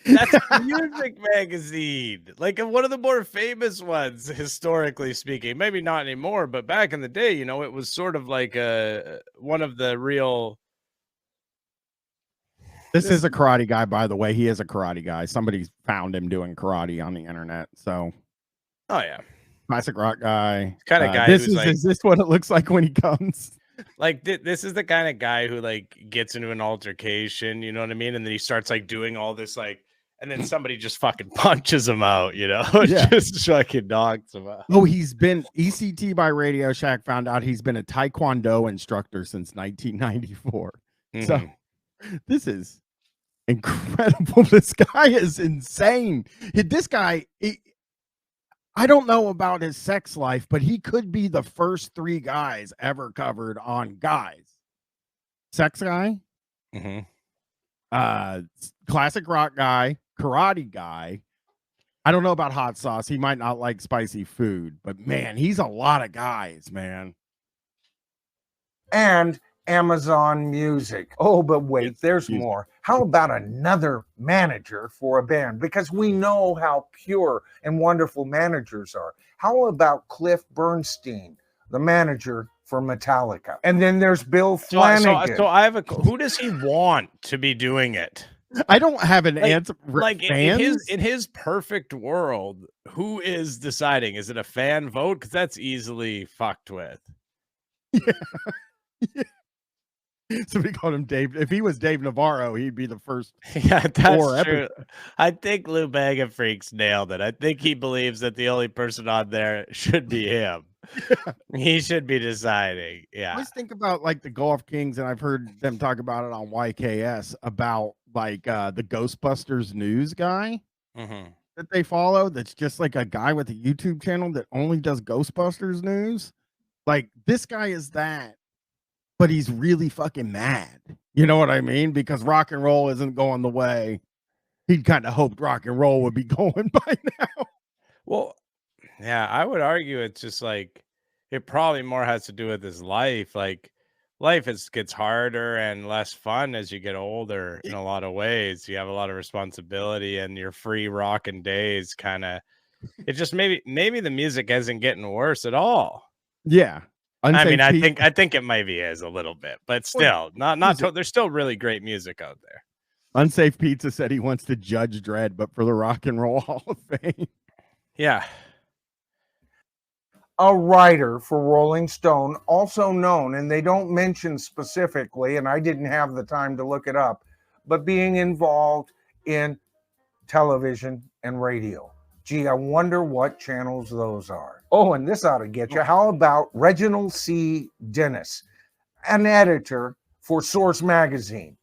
That's a music magazine, like one of the more famous ones, historically speaking. Maybe not anymore, but back in the day, you know, it was sort of like one of the real. This is a karate guy, by the way. He is a karate guy. Somebody found him doing karate on the internet. So, oh yeah, classic rock guy. Kind of guy. This who's is this what it looks like when he comes? Like this is the kind of guy who like gets into an altercation, you know what I mean? And then he starts like doing all this like, and then somebody just fucking punches him out, you know? Yeah. Just fucking knocks him out. Oh, he's been ECT by Radio Shack found out he's been a Taekwondo instructor since 1994. So this is incredible. This guy is insane. This guy, I don't know about his sex life, but he could be the first 3 guys ever covered on Guys. Sex guy, classic rock guy, karate guy. I don't know about hot sauce. He might not like spicy food, but man, he's a lot of guys, man. And Amazon Music. Oh, but wait, there's more. How about another manager for a band? Because we know how pure and wonderful managers are. How about Cliff Bernstein, the manager for Metallica? And then there's Bill Flanagan. So I have who does he want to be doing it? I don't have an answer. Like in his perfect world, who is deciding? Is it a fan vote? Because that's easily fucked with. Yeah. Somebody called him Dave. If he was Dave Navarro, he'd be the first. Yeah, that's true. I think Lou Bega Freaks nailed it. I think he believes that the only person on there should be him. He should be deciding. Yeah. I always think about like the Golf Kings, and I've heard them talk about it on YKS about like the Ghostbusters news guy that they follow. That's just like a guy with a YouTube channel that only does Ghostbusters news. Like this guy is that, but he's really fucking mad. You know what I mean? Because rock and roll isn't going the way he'd kind of hoped rock and roll would be going by now. Well, yeah, I would argue it's just like it probably more has to do with his life. Like life gets harder and less fun as you get older in a lot of ways. You have a lot of responsibility, and your free rocking days kind of. It just maybe the music isn't getting worse at all. Yeah. I mean, I think it maybe is a little bit, but still, there's still really great music out there. Unsafe Pizza said he wants to judge Dredd, but for the Rock and Roll Hall of Fame. Yeah. A writer for Rolling Stone, also known, and they don't mention specifically, and I didn't have the time to look it up, but being involved in television and radio. Gee, I wonder what channels those are. Oh, and this ought to get you. How about Reginald C. Dennis, an editor for Source Magazine?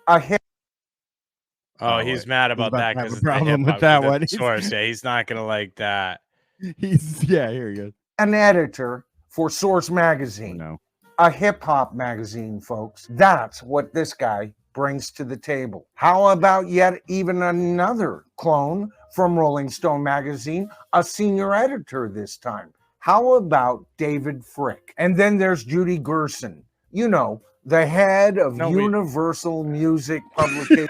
He's mad about that because it's problem with that one. Source, yeah, he's not gonna like that. Here he goes. An editor for Source Magazine. Oh, no. A hip-hop magazine, folks. That's what this guy brings to the table. How about yet even another clone from Rolling Stone magazine, a senior editor this time? How about David Frick? And then there's Judy Gerson, you know, the head of Universal Music Publication.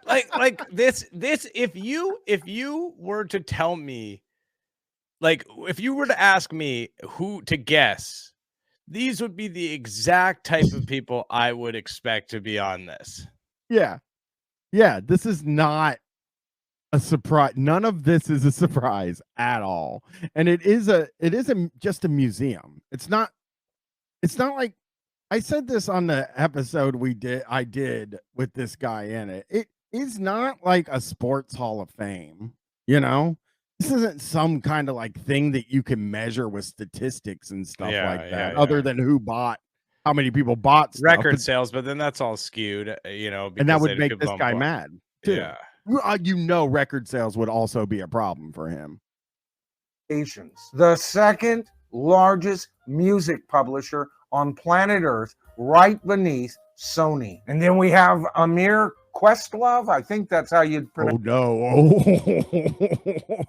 like this if you were to tell me, like if you were to ask me who to guess, these would be the exact type of people I would expect to be on this. Yeah. This is not a surprise. None of this is a surprise at all. And it is just a museum. It's not like I said this on the episode I did with this guy in it. It is not like a sports hall of fame, you know? This isn't some kind of like thing that you can measure with statistics and stuff like that, other than how many people bought stuff. Record sales, but then that's all skewed, you know, and that would make this guy mad too. Yeah. You know, record sales would also be a problem for him. The second largest music publisher on planet Earth, right beneath Sony. And then we have Amir Questlove. I think that's how you'd pronounce. Oh no.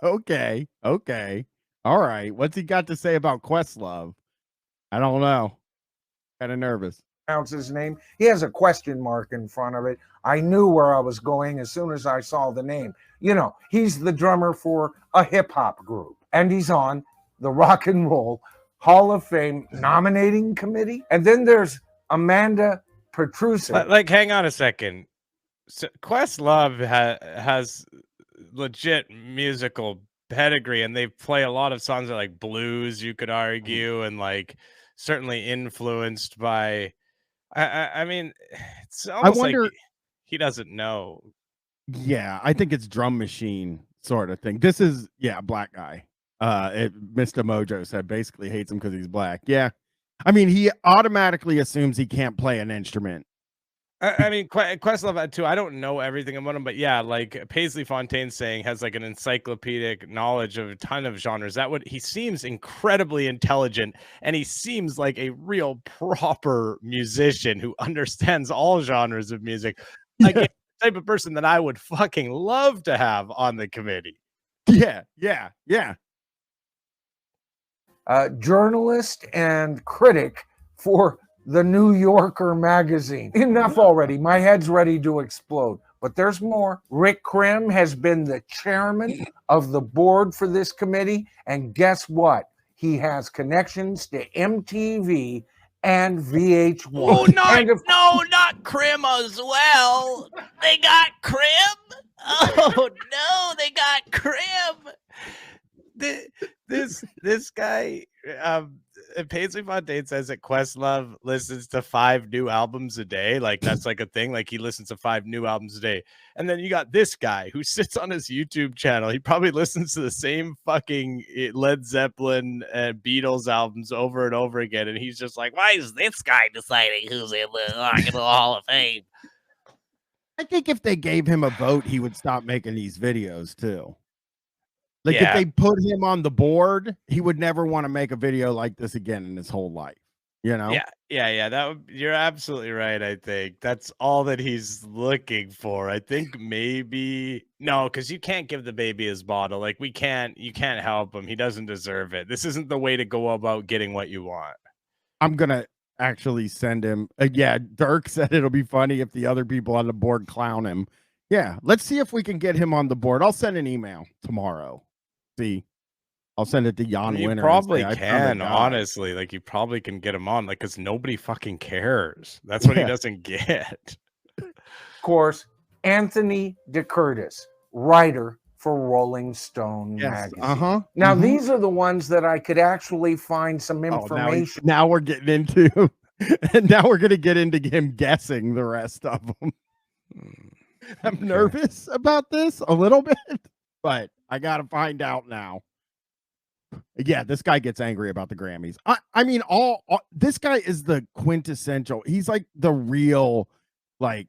Okay. Okay. All right. What's he got to say about Questlove? I don't know. Kind of nervous. His name. He has a question mark in front of it. I knew where I was going as soon as I saw the name. You know, he's the drummer for a hip hop group, and he's on the Rock and Roll Hall of Fame nominating committee. And then there's Amanda Petrusic. Like, hang on a second. So Questlove has legit musical pedigree, and they play a lot of songs that like blues, you could argue, and like certainly influenced by. I mean, it's almost like he doesn't know. Yeah, I think it's drum machine sort of thing. This is black guy. Mr. Mojo said basically hates him because he's black. Yeah, I mean he automatically assumes he can't play an instrument. I mean, Questlove too. I don't know everything about him, but yeah, like Paisley Fontaine saying has like an encyclopedic knowledge of a ton of genres. He seems incredibly intelligent, and he seems like a real proper musician who understands all genres of music. Like the type of person that I would fucking love to have on the committee. Yeah. Journalist and critic for the New Yorker magazine. Enough already. My head's ready to explode. But there's more. Rick Krim has been the chairman of the board for this committee. And guess what? He has connections to MTV and VH1. Oh, not Krim as well. They got Krim? Oh, no, they got Krim. This guy, Paisley Fontaine says that Questlove listens to 5 new albums a day. Like that's like a thing. Like he listens to 5 new albums a day. And then you got this guy who sits on his YouTube channel. He probably listens to the same fucking Led Zeppelin and Beatles albums over and over again. And he's just like, why is this guy deciding who's in the Rock and Roll Hall of Fame? I think if they gave him a vote, he would stop making these videos too. Like if they put him on the board, he would never want to make a video like this again in his whole life. You know? Yeah. You're absolutely right. I think that's all that he's looking for. I think maybe no, because you can't give the baby his bottle. Like you can't help him. He doesn't deserve it. This isn't the way to go about getting what you want. I'm gonna actually send him. Dirk said it'll be funny if the other people on the board clown him. Yeah, let's see if we can get him on the board. I'll send an email tomorrow. See, I'll send it to Jan Winter. You probably can, honestly. Like you probably can get him on, like because nobody fucking cares. That's what he doesn't get. Of course, Anthony DeCurtis, writer for Rolling Stone magazine. Now these are the ones that I could actually find some information. Now we're getting into, and now we're gonna get into him guessing the rest of them. I'm nervous about this a little bit, but I gotta find out now. Yeah, this guy gets angry about the Grammys. I mean, this guy is the quintessential. He's like the real, like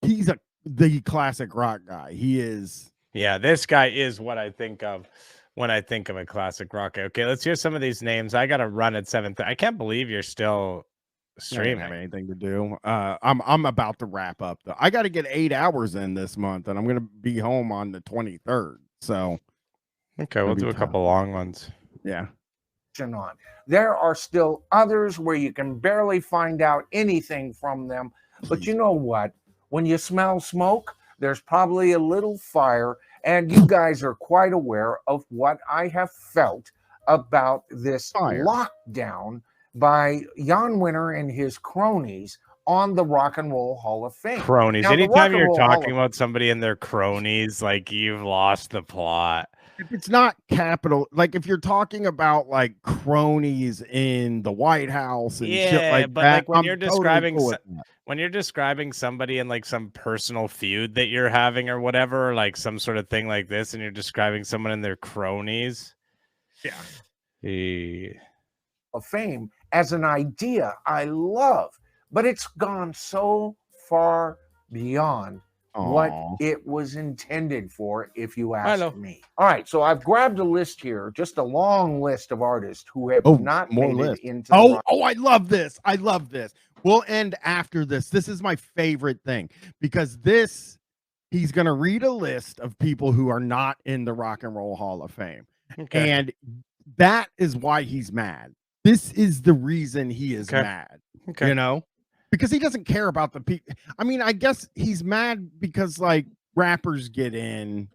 he's the classic rock guy. He is. Yeah, this guy is what I think of when I think of a classic rock guy. Okay, let's hear some of these names. I gotta run at 7:30. I can't believe you're still streaming. I don't have anything to do. I'm about to wrap up though. I got to get 8 hours in this month, and I'm gonna be home on the 23rd. So okay, we'll do a couple long ones. Yeah. There are still others where you can barely find out anything from them. But you know what? When you smell smoke, there's probably a little fire, and you guys are quite aware of what I have felt about this lockdown by Jan Winter and his cronies on the Rock and Roll Hall of Fame. Cronies. Now, anytime you're talking about somebody and their cronies, like you've lost the plot. If it's not capital, like if you're talking about like cronies in the White House and shit like but that, like when you're describing when you're describing somebody in like some personal feud that you're having or whatever, like some sort of thing like this, and you're describing someone in their cronies. Of fame as an idea I love, but it's gone so far beyond what it was intended for, if you ask me. All right, so I've grabbed a list here, just a long list of artists who have not made it into I love this. We'll end after this. This is my favorite thing because he's going to read a list of people who are not in the Rock and Roll Hall of Fame. Okay. And that is why he's mad. This is the reason he is mad. Okay. You know? Because he doesn't care about the people. I mean, I guess he's mad because like rappers get in.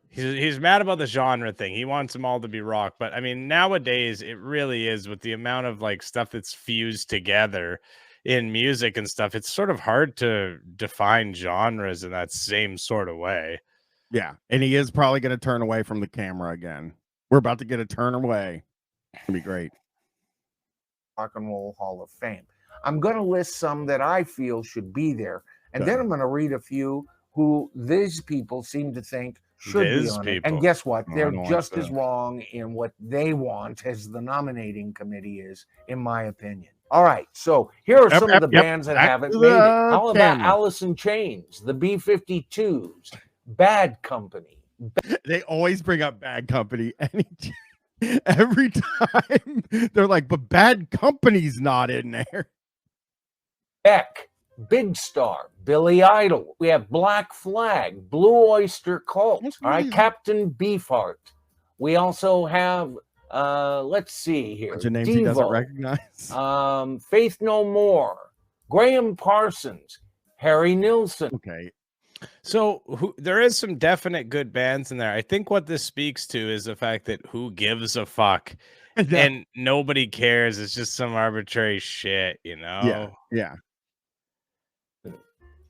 He's mad about the genre thing. He wants them all to be rock. But I mean, nowadays it really is, with the amount of like stuff that's fused together in music and stuff, it's sort of hard to define genres in that same sort of way. Yeah. And he is probably going to turn away from the camera again. We're about to get a turn away. It's going to be great. Rock and Roll Hall of Fame. I'm going to list some that I feel should be there. And then I'm going to read a few who these people seem to think should be on it. And guess what? They're just as wrong in what they want as the nominating committee is, in my opinion. All right, so here are some of the bands that haven't made it. How about Alice in Chains, the B-52s, Bad Company? They always bring up Bad Company every time. They're like, but Bad Company's not in there. Beck, Big Star, Billy Idol. We have Black Flag, Blue Oyster Cult, all right, Captain Beefheart. We also have, let's see here, bunch of names he doesn't recognize. Faith No More, Graham Parsons, Harry Nilsson. Okay. So there is some definite good bands in there. I think what this speaks to is the fact that who gives a fuck and nobody cares. It's just some arbitrary shit, you know? Yeah.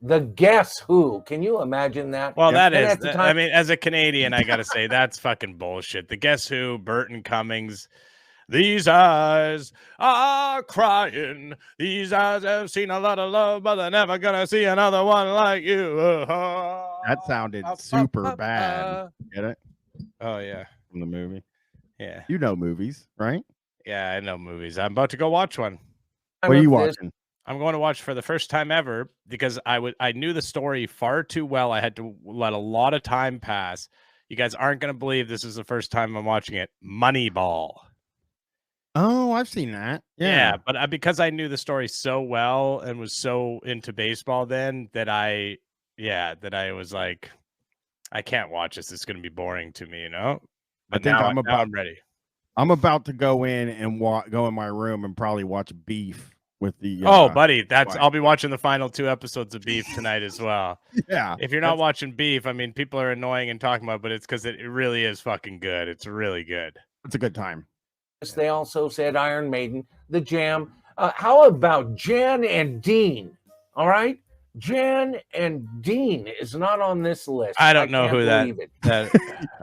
The Guess Who. Can you imagine that? Well, that is, I mean, as a Canadian, I got to say, that's fucking bullshit. The Guess Who, Burton Cummings. These eyes are crying. These eyes have seen a lot of love, but they're never gonna see another one like you. That sounded super bad. Get it? Oh, yeah. From the movie. Yeah. You know movies, right? Yeah, I know movies. I'm about to go watch one. What are you watching? I'm going to watch for the first time ever because I knew the story far too well. I had to let a lot of time pass. You guys aren't going to believe this is the first time I'm watching it. Moneyball. Oh, I've seen that. Yeah, but because I knew the story so well and was so into baseball then that I was like, I can't watch this. It's going to be boring to me, you know? But I think I'm ready. I'm about to go in and go in my room and probably watch Beef with the buddy, I'll be watching the final 2 episodes of Beef tonight as well. Yeah. If you're not watching Beef, I mean, people are annoying and talking about it, but it's because it really is fucking good. It's really good. It's a good time. They also said Iron Maiden, The Jam. How about Jan and Dean? All right, Jan and Dean is not on this list. I don't know who that.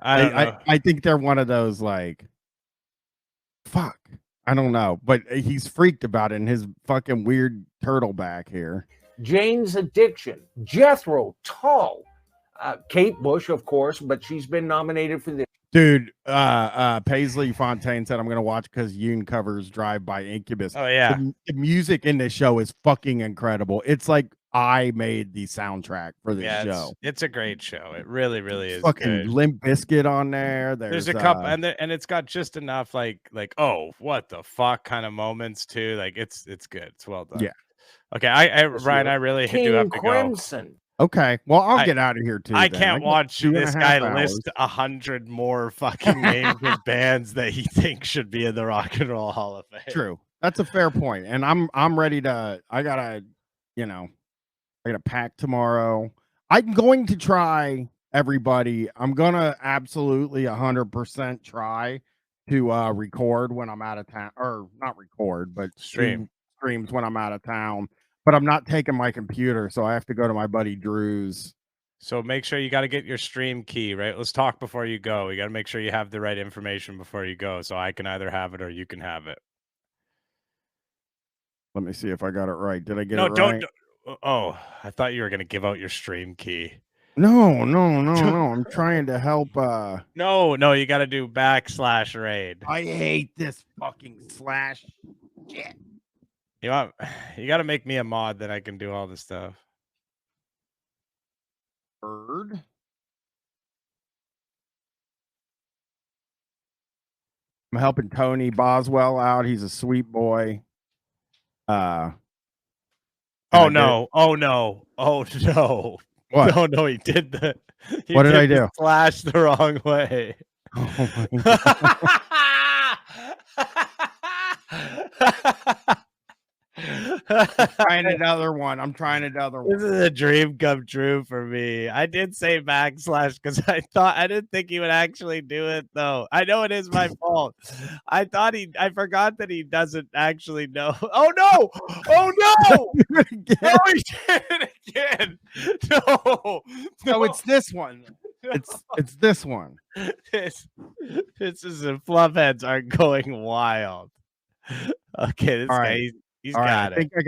I don't know. I think they're one of those like, fuck. I don't know, but he's freaked about it in his fucking weird turtle back here. Jane's Addiction, Jethro Tull, Kate Bush, of course, but she's been nominated for this. Dude, Paisley Fontaine said I'm gonna watch because Yoon covers Drive by Incubus. Oh yeah, the music in this show is fucking incredible. It's like I made the soundtrack for this show. It's a great show. It really, really is. Fucking good. Limp Bizkit on there. There's a couple, and it's got just enough like oh what the fuck kind of moments too. Like it's good. It's well done. Yeah. Okay, Ryan, I really do have to Crimson. go. Okay, well I'll get out of here too. I can't watch this guy list 100 more fucking names of bands that he thinks should be in the Rock and Roll Hall of Fame. True, that's a fair point, and I'm ready to. I gotta pack tomorrow. I'm going to try everybody. I'm gonna absolutely 100% try to record when I'm out of town, or not record, but streams when I'm out of town. But I'm not taking my computer, so I have to go to my buddy Drew's. So make sure you got to get your stream key, right? Let's talk before you go. You got to make sure you have the right information before you go, so I can either have it or you can have it. Let me see if I got it right. Did I get it right? No. Oh, I thought you were going to give out your stream key. No. I'm trying to help. No, you got to do /raid. I hate this fucking slash shit. You got to make me a mod that I can do all this stuff. Bird. I'm helping Tony Boswell out. He's a sweet boy. Oh no! Oh no! Oh no! What? Oh no! He did the. What did I do? Slash the wrong way. Oh my God. I'm trying another one. This is a dream come true for me. I did say backslash because I didn't think he would actually do it though. I know it is my fault. I forgot that he doesn't actually know. Oh no! Oh no! No, he did it again. No, No, it's this one. It's this one. This is the fluff heads are going wild. Okay, this All guy, right. he's All right, got I it. think I